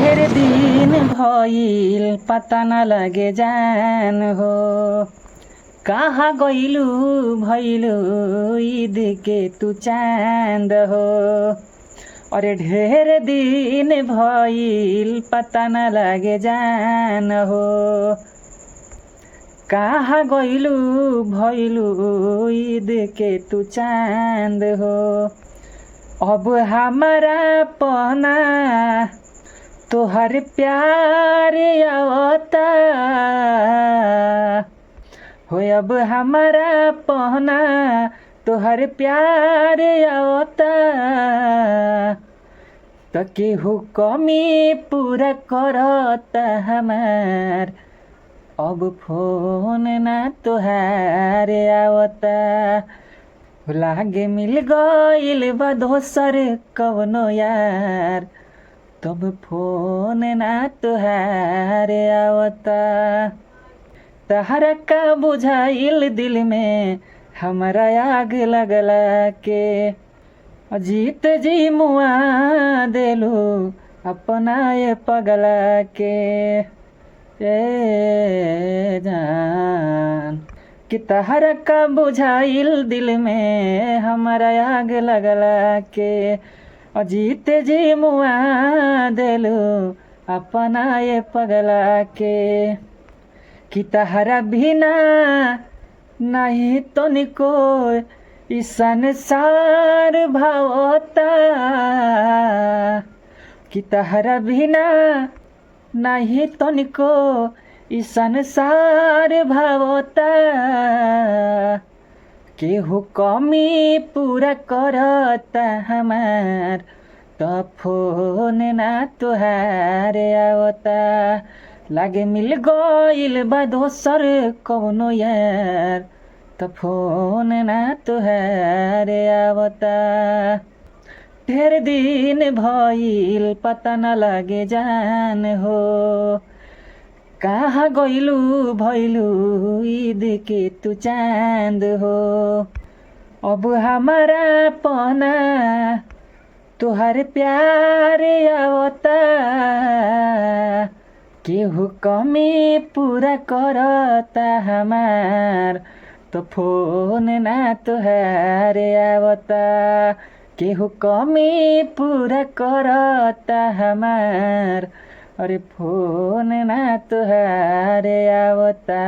ढेर दिन भइल पता न लगे जान हो। कहाँ गइलु भइलु ईद के तू चाँद हो। अरे ढेर दिन भइल पता न लगे जान हो। कहाँ गइलु भइलु ईद के तू चाँद हो। अब हमारा पना तोहर प्यार आवता हो। अब हमारा पहना तोहर प्यार आवता त केहू कमी पूरा करता हमार। अब फोन ना तोहार आवता लागे मिल गइल बा दोसर कवनो यार। तब फोन ना तोहार आवता। तहरा का बुझाइल दिल में हमरा आग लगला के। जीत जी मुआ देलू अपना ये पगला के। ए जान कि तहरा का बुझाइल दिल में हमरा आग लगला के। जीत जी मुआ देलू अपना ये पगला के। कि तहरा बिना नहीं तो निको ई संसार भावता। कि तहरा बिना नहीं तो निको ई संसार भावता। केहू कमी पूरा करता हमार त फोन ना तोहार आवता। लागे मिल गइल बा दोसर कवनो यार त फोन ना तोहार आवता। ढेर दिन भइल पता न लागे जान हो। कहाँ गइलु भइलु ईद के तू चाँद हो। अब हमारा पना तोहर प्यार आवता। केहू कमी पूरा करता हमार तो फोन ना तोहार आवता। केहू कमी पूरा करता हमार। अरे फोन ना तोहार आवता।